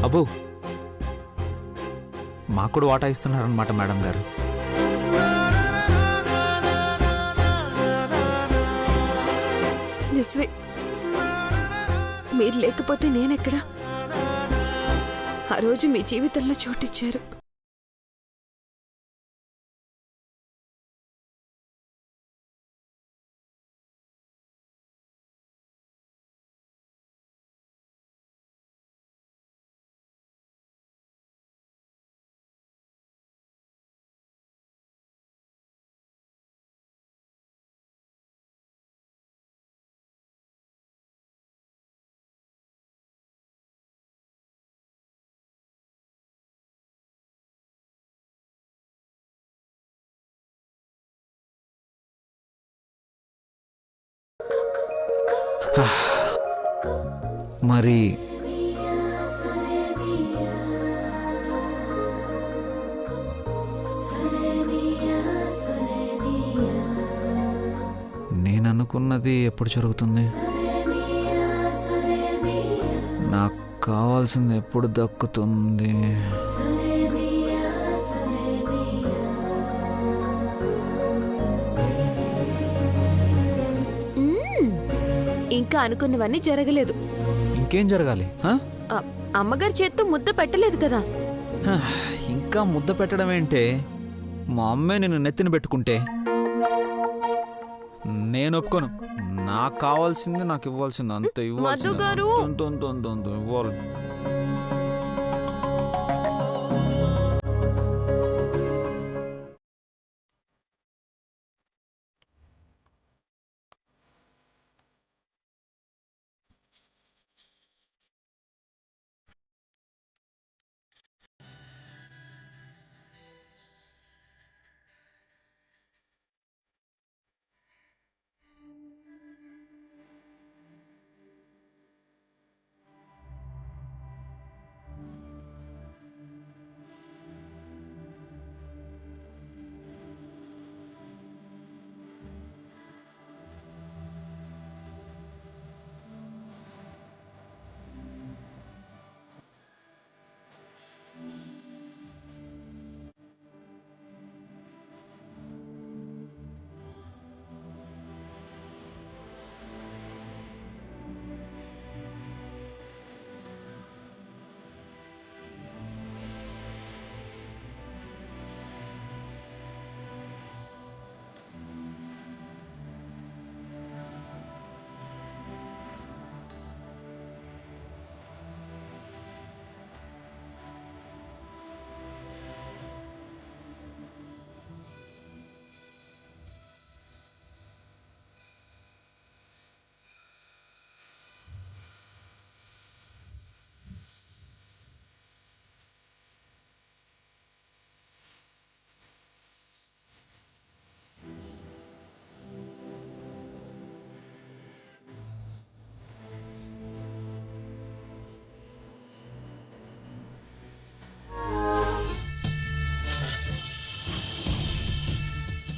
అబ్బో, మాకు కూడా వాటా ఇస్తున్నారనమాట మేడం గారు. నిజమే, మీరు లేకపోతే నేనెక్కడా? ఆ రోజు మీ జీవితంలో చోటిచ్చారు. మరి నేను అనుకున్నది ఎప్పుడు జరుగుతుంది? నాకు కావాల్సింది ఎప్పుడు దక్కుతుంది? ఇంకా అనుకున్నవన్నీ జరగలేదు. ఇంకేం జరగాలి? అమ్మగారి చేత్తో ముద్ద పెట్టలేదు కదా. ఇంకా ముద్ద పెట్టడం ఏంటే? మా అమ్మే నేను నెత్తిన పెట్టుకుంటే నేను ఒప్పుకోను. నాకు కావాల్సింది నాకు ఇవ్వాల్సింది అంత ఇవ్వాలి.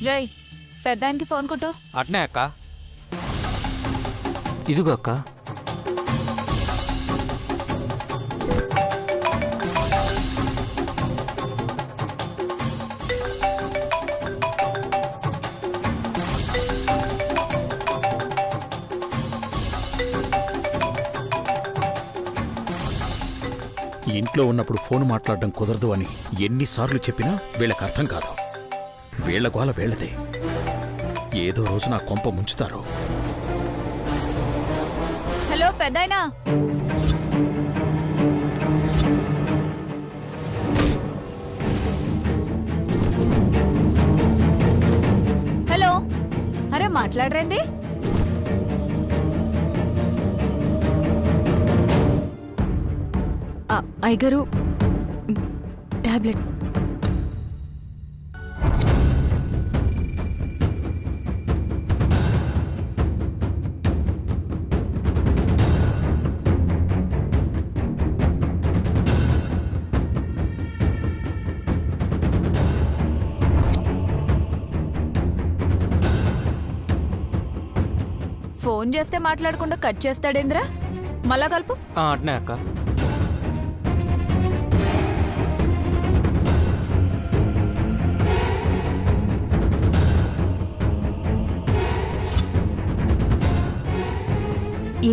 జై, పెద్దానికి ఫోన్ కొట్టు. అట్నే అక్క. ఇదిగో అక్క. ఇంట్లో ఉన్నప్పుడు ఫోన్ మాట్లాడడం కుదరదు అని ఎన్నిసార్లు చెప్పినా వీళ్ళకి అర్థం కాదు. వీళ్ల గోల వీళ్లదే. ఏదో రోజు నా కొంప ముంచుతారు. హలో పెద్దాయనా. హలో, అరే మాట్లాడరండి. అయ్యగారు, టాబ్లెట్. ఫోన్ చేస్తే మాట్లాడకుండా కట్ చేస్తాడేంద్రా? మళ్ళా కలుపు. అట్నే అక్క.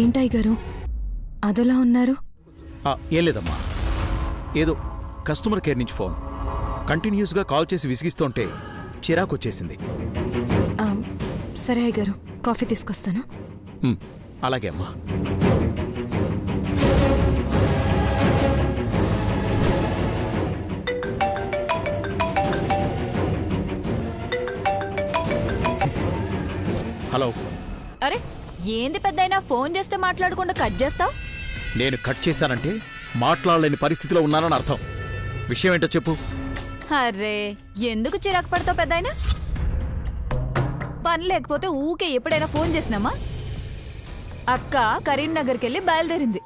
ఏంటయ్య గారు అదోలా ఉన్నారు? ఏం లేదమ్మా, ఏదో కస్టమర్ కేర్ నుంచి ఫోన్ కంటిన్యూస్గా కాల్ చేసి విసిగిస్తుంటే చిరాకు వచ్చేసింది. ఆ, సరే అయ్య గారు, కాఫీ తీసుకొస్తాను. అలాగే అమ్మా. హలో. అరే ఏంది పెద్దయినా ఫోన్ చేస్తే మాట్లాడకుండా కట్ చేస్తావు? నేను కట్ చేశానంటే మాట్లాడలేని పరిస్థితిలో ఉన్నానని అర్థం. విషయం ఏంటో చెప్పు. అరే ఎందుకు చిరాకు పడతావు పెద్దయినా? పని లేకపోతే ఊకే ఎప్పుడైనా ఫోన్ చేసినామా? అక్క కరీంనగర్కి వెళ్ళి బయలుదేరింది.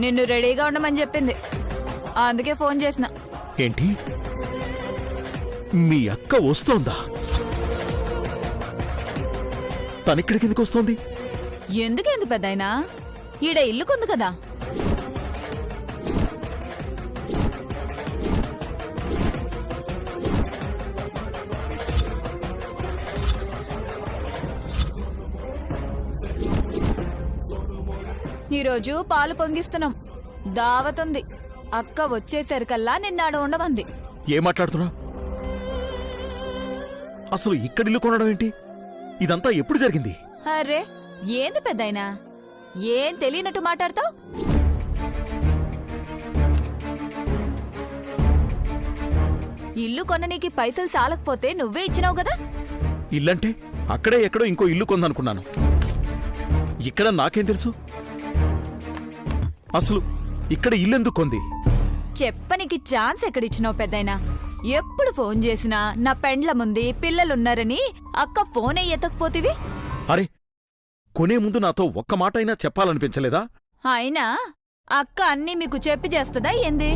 నిన్ను రెడీగా ఉండమని చెప్పింది, అందుకే ఫోన్ చేసిన. ఏంటి, మీ అక్క వస్తోందా? తనిక్కడికి ఎందుకు వస్తోంది? ఎందుకేంది పెద్దయినా, ఈడ ఇల్లుకుంది కదా. ఈరోజు పాలు పొంగిస్తున్నాం, దావతుంది. అక్క వచ్చేసరికల్లా నిన్నాడు ఉండమంది. ఏం మాట్లాడుతున్నా? అసలు ఇక్కడిల్లు కొనడం ఏంటి? ఇదంతా ఎప్పుడు జరిగింది? అరే ఏంది పెద్దయినా, ఏం తెలియనట్టు మాట్లాడతావు? ఇల్లు కొననీకి పైసలు చాలకపోతే నువ్వే ఇచ్చినావు కదా. ఇల్లంటే అక్కడే ఎక్కడో ఇంకో ఇల్లు కొందనుకున్నాను. ఇక్కడ నాకేం తెలుసు? అసలు ఇక్కడ ఇల్లెందుకు కొంది? చెప్పనికి ఛాన్స్ ఎక్కడిచ్చినావు పెద్దయినా? ఎప్పుడు ఫోన్ చేసినా నా పెండ్లముంది, పిల్లలున్నారని అక్క ఫోనే ఎత్తకపోతివి. అరే, కొనే ముందు నాతో ఒక్క మాట అయినా చెప్పాలనిపించలేదా? అయినా అక్క అన్నీ మీకు చెప్పి చేస్తుందా ఏంది?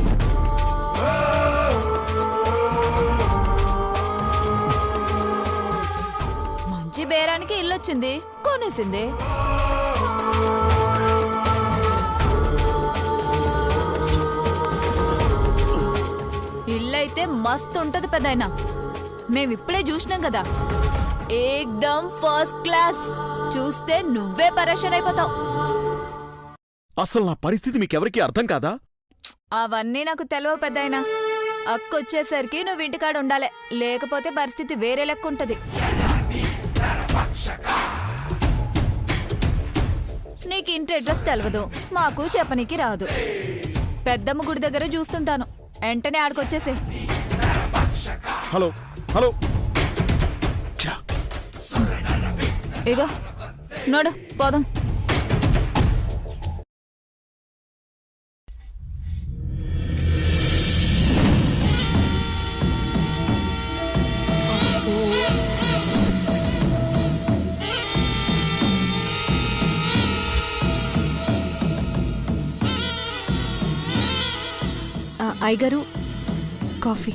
మంచి బేరానికి ఇల్లొచ్చింది, కొనేసింది. ఇల్లైతే మస్తు ఉంటది పెద్దయినా, మేమిప్పుడే చూసినాం కదా. ఏక్దమ్ ఫస్ట్ క్లాస్. చూస్తే నువ్వే పరేషాన్ అయిపోతావు. అసలు నా పరిస్థితి మీకెవరికీ అర్థం కాదా? అవన్నీ నాకు తెలియవు పెద్దయినా. అక్కొచ్చేసరికి నువ్వు ఇంటికాడ ఉండాలి, లేకపోతే పరిస్థితి వేరే లెక్క ఉంటది. నీకు ఇంటి అడ్రస్ తెలియదు, మాకు చెప్పనీకి రాదు. పెద్దమ్మ గుడి దగ్గర చూస్తుంటాను, వెంటనే ఆడికొచ్చేసే. Hello hello. ఇగో నోడు పోదాం. అయ్యగారు, కాఫీ.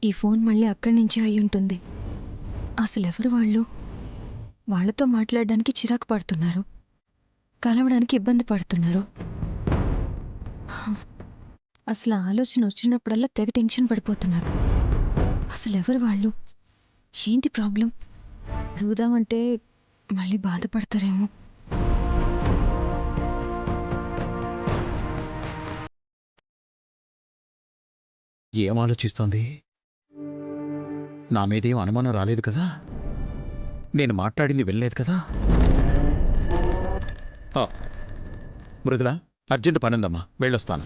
ఈ ఫోన్ మళ్ళీ అక్కడి నుంచి అయి ఉంటుంది. అసలెవరు వాళ్ళు? వాళ్లతో మాట్లాడడానికి చిరాకు పడుతున్నారు, కలవడానికి ఇబ్బంది పడుతున్నారు. అసలు ఆలోచన వచ్చినప్పుడల్లా తెగ టెన్షన్ పడిపోతున్నారు. అసలెవరు వాళ్ళు? ఏంటి ప్రాబ్లం? అడుగుదామంటే మళ్ళీ బాధపడతారేమో. ఏం ఆలోచిస్తోంది? నా మీదేం అనుమానం రాలేదు కదా? నేను మాట్లాడింది వెళ్ళలేదు కదా? మృదుల, అర్జెంట్ పనుందమ్మా, వెళ్ళొస్తాను.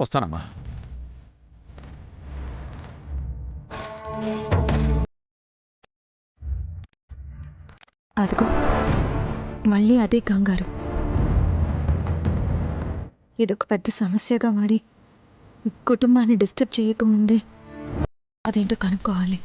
వస్తానమ్మా. అదిగో మళ్ళీ అదే కంగారు. ఇదొక పెద్ద సమస్యగా మారి కుటుంబాన్ని డిస్టర్బ్ చేయకముందే అదేంటో కనుక్కోవాలి.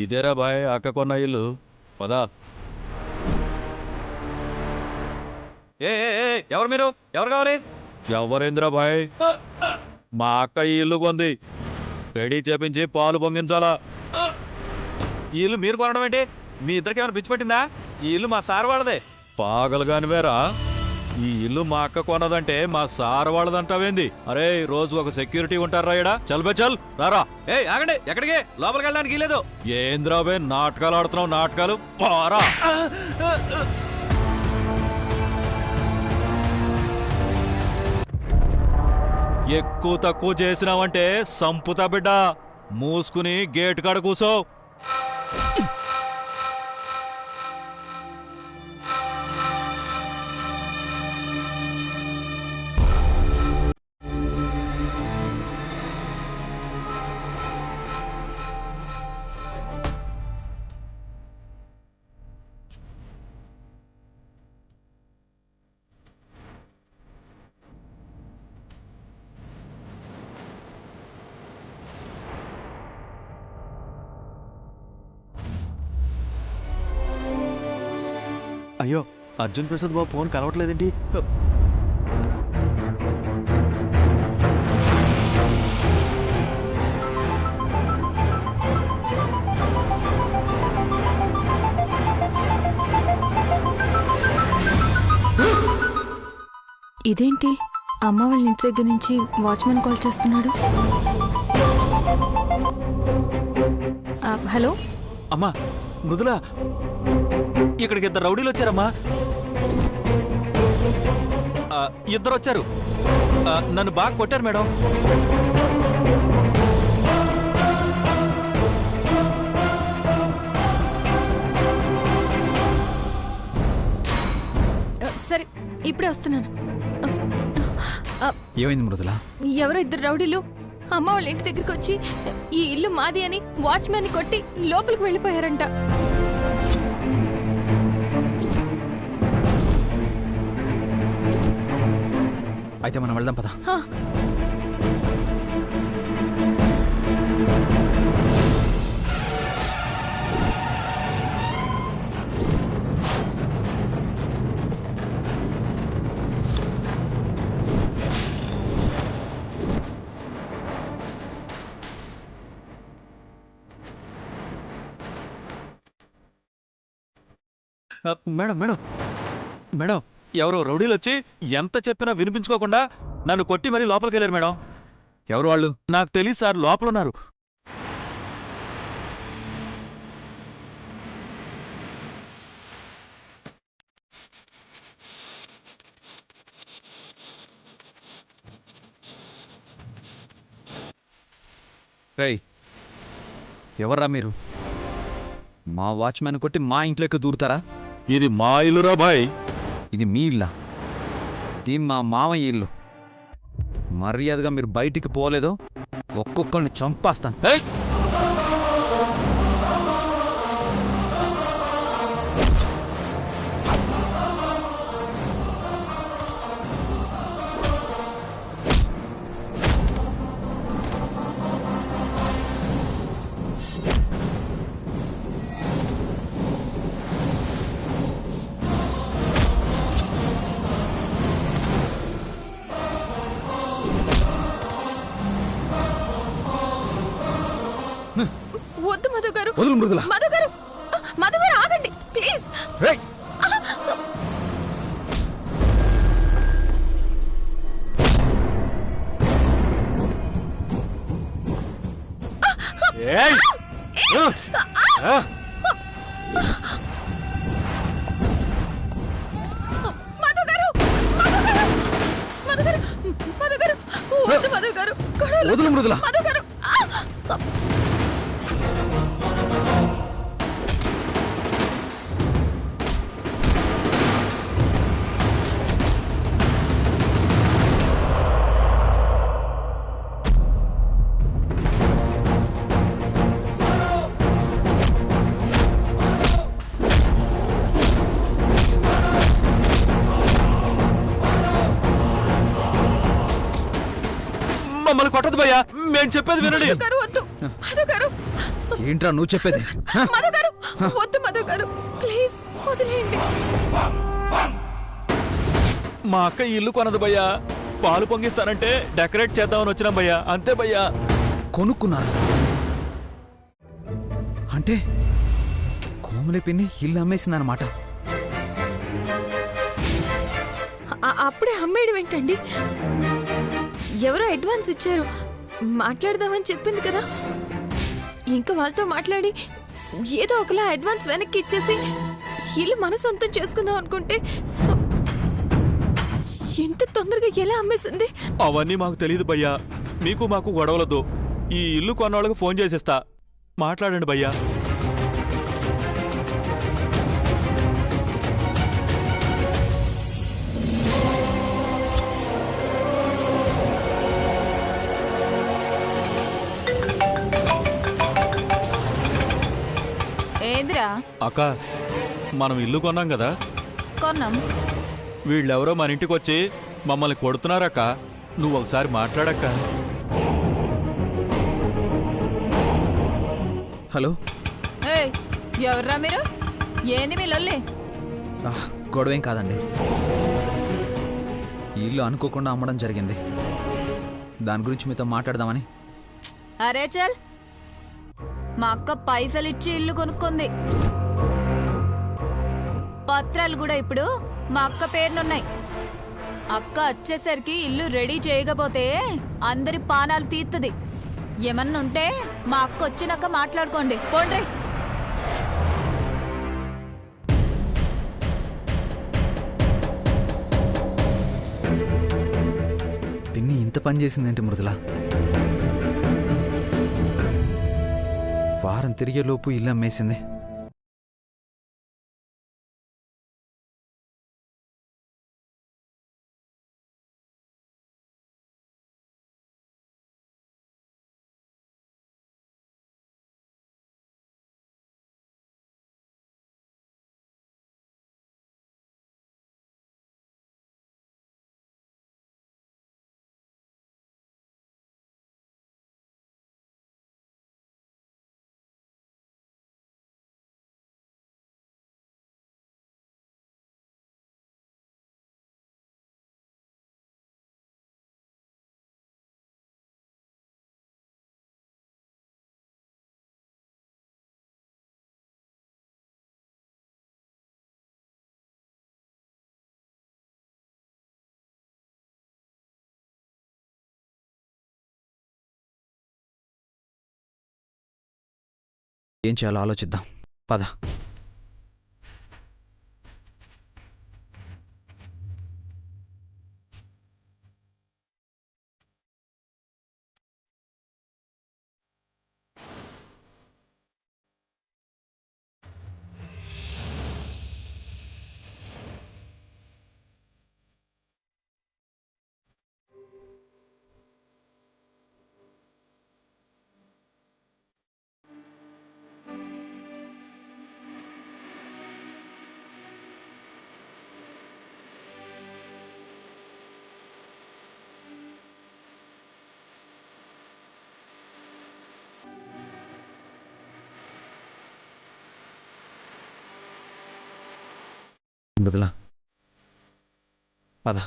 ఇదేరా బాయ్ అక్క కొన్న ఇల్లు పదా. ఎవరు మీరు? ఎవరు కావాలి? ఎవరేంద్రా బాయ్? మా అక్క ఈ ఇల్లు కొంది, రెడీ చేపించి పాలు పొంగించాలా. ఈ ఇల్లు మీరు కొనడం ఏంటి? మీ ఇద్దరికి ఏమైనా పిచ్చి పెట్టిందా? ఈ ఇల్లు మా సార్ వాళ్ళదే. పాగలు కాని వేరా, ఈ ఇల్లు మా అక్క కొన్నదంటే మా సార్ వాళ్ళదంటావేంది? అరే రోజు ఒక సెక్యూరిటీ ఉంటారా ఇడా? చల్ బే చల్ రారా. ఆగండి, ఎక్కడికి? లోపలికి వెళ్ళడానికి లేదు. ఏంద్రా బే నాటకాలు ఆడుతున్నావు? నాటకాలు పారా. ఎక్కువ తక్కువ చేసినావంటే సంపుతా బిడ్డ. మూసుకుని గేట్ కాడ కూసో. అయ్యో, అర్జున్ ప్రసాద్ బాబు ఫోన్ కలవట్లేదేంటి? ఇదేంటి అమ్మ వాళ్ళ ఇంటి దగ్గర నుంచి వాచ్మెన్ కాల్ చేస్తున్నాడు? హలో అమ్మా మృదుల, ఇక్కడికి ఇద్దరు రౌడీలు వచ్చారమ్మా. ఇద్దరు వచ్చారు, నన్ను బాగా కొట్టారు మేడం. సరే ఇప్పుడే వస్తున్నాను. ఏమైంది మృదుల? ఎవరో ఇద్దరు రౌడీలు అమ్మ వాళ్ళ ఇంటి దగ్గరికి వచ్చి ఈ ఇల్లు మాది అని వాచ్మెన్ ని కొట్టి లోపలికి వెళ్ళిపోయారంట. అయితే మనం వెళ్దాం పద. మేడం మేడం మేడం, ఎవరో రౌడీలు వచ్చి ఎంత చెప్పినా వినిపించుకోకుండా నన్ను కొట్టి మరీ లోపలికి వెళ్ళారు మేడం. ఎవరు వాళ్ళు? నాకు తెలియదు సార్, లోపల ఉన్నారు. రేయ్, ఎవర్రా మీరు? మా వాచ్మెన్ కొట్టి మా ఇంట్లోకి దూరుతారా? ఇది మా ఇల్లురా బాయ్. ఇది మీ ఇల్లా? ఇది మా మామయ్య ఇల్లు. మర్యాదగా మీరు బయటికి పోలేదో ఒక్కొక్కరిని చంపేస్తాను. వద్దు మధు గారు. వదులు మృదుల. మధు గారు, మధు గారు ఆగండి ప్లీజ్. వదులు మృదుల. మధు గారు మమ్మల్ని కొట్టదు భయ్యా, మేము చెప్పేది వినండి. మధు గారు వద్దు, మధు గారు, ఏంట్రా నువ్వు చెప్పేది? మధు గారు వద్దు, మధు గారు ప్లీజ్ వదిలేయండి. మా అక్క ఈ ఇల్లు కొనదు భయ్యా, పాలు పొంగిస్తానంటే డెకరేట్ చేద్దామని వచ్చినాం భయ్యా, అంతే భయ్యా. కొనుక్కున్నారు అంటే కోమలి పిన్ని ఇల్లు అమ్మేసిందన్నమాట. అప్పుడే అమ్మేయడం ఏంటండి? ఎవరో అడ్వాన్స్ ఇచ్చారు, మాట్లాడదామని చెప్పింది కదా. ఇంకా వాళ్ళతో మాట్లాడి ఏదో ఒకలా అడ్వాన్స్ వెనక్కి ఇచ్చేసి ఇల్లు మన సొంతం చేసుకుందాం అనుకుంటే ఎంత తొందరగా ఎలా అమ్మేసింది? అవన్నీ మాకు తెలియదు భయ్యా, మీకు మాకు గొడవలదు. ఈ ఇల్లు కొన్నవాళ్ళకి ఫోన్ చేసేస్తా, మాట్లాడండి భయ్యా. ఏందిరా? అక్క, మనం ఇల్లు కొన్నాం కదా, కొన్నాం. వీళ్ళెవరో మన ఇంటికి వచ్చి మమ్మల్ని కొడుతున్నారక్క, నువ్వు ఒకసారి మాట్లాడక్క. హలో, ఏయ్, ఎవర్రా మీరు? ఏంది మీ లొల్లి? గొడవేం కాదండి, ఈ ఇల్లు అనుకోకుండా అమ్మడం జరిగింది, దాని గురించి మీతో మాట్లాడదామని. అరే చల్, మా అక్క పైసలు ఇచ్చి ఇల్లు కొనుక్కుంది. పత్రాలు కూడా ఇప్పుడు మా అక్క పేరునున్నాయి. అక్క వచ్చేసరికి ఇల్లు రెడీ చేయకపోతే అందరి పానాలు తీస్తుంది. ఏమన్నుంటే మా అక్క వచ్చినాక మాట్లాడుకోండి, పోండ్రి. పిన్ని ఇంత పని చేసిందేంటి మృదుల? వారం తిరిగేలోపు ఇల్లు అమ్మేసింది. ఏం చేయాలో ఆలోచిద్దాం, పద. మృదుల, పద.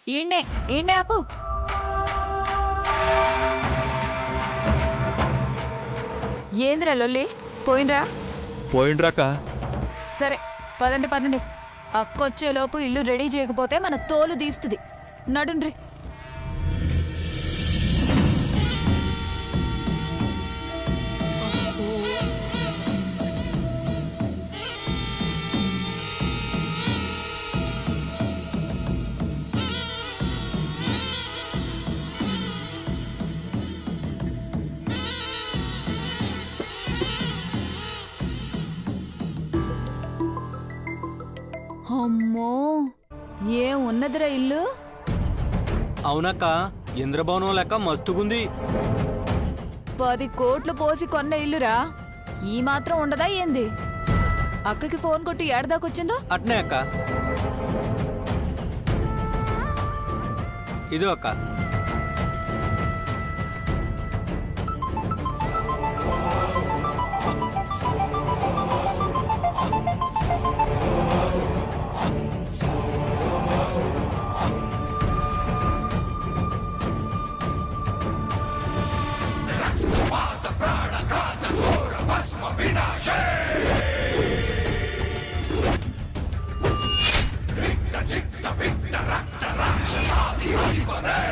ఈయన్నే ఈయన్నే ఆపు. ఏంద్రా లొల్లి? పోయినరా? పోయిండ్రాక. సరే పదండి పదండి. అక్కొచ్చేలోపు ఇల్లు రెడీ చేయకపోతే మన తోలు తీస్తుంది. నడుండ్రి. అమ్మో, ఏం ఉన్నదిరా ఇల్లు? అవునక్క, ఇంద్రభవనం లెక్క మస్తుగుంది. 10 కోట్లు పోసి కొన్న ఇల్లురా, ఈ మాత్రం ఉండదా ఏంది? అక్కకి ఫోన్ కొట్టి ఏడదాకొచ్చిందో? అట్నే అక్క. ఇదో అక్క. Victor, Victor, Victor, Victor, Victor, Victor, Victor, Victor,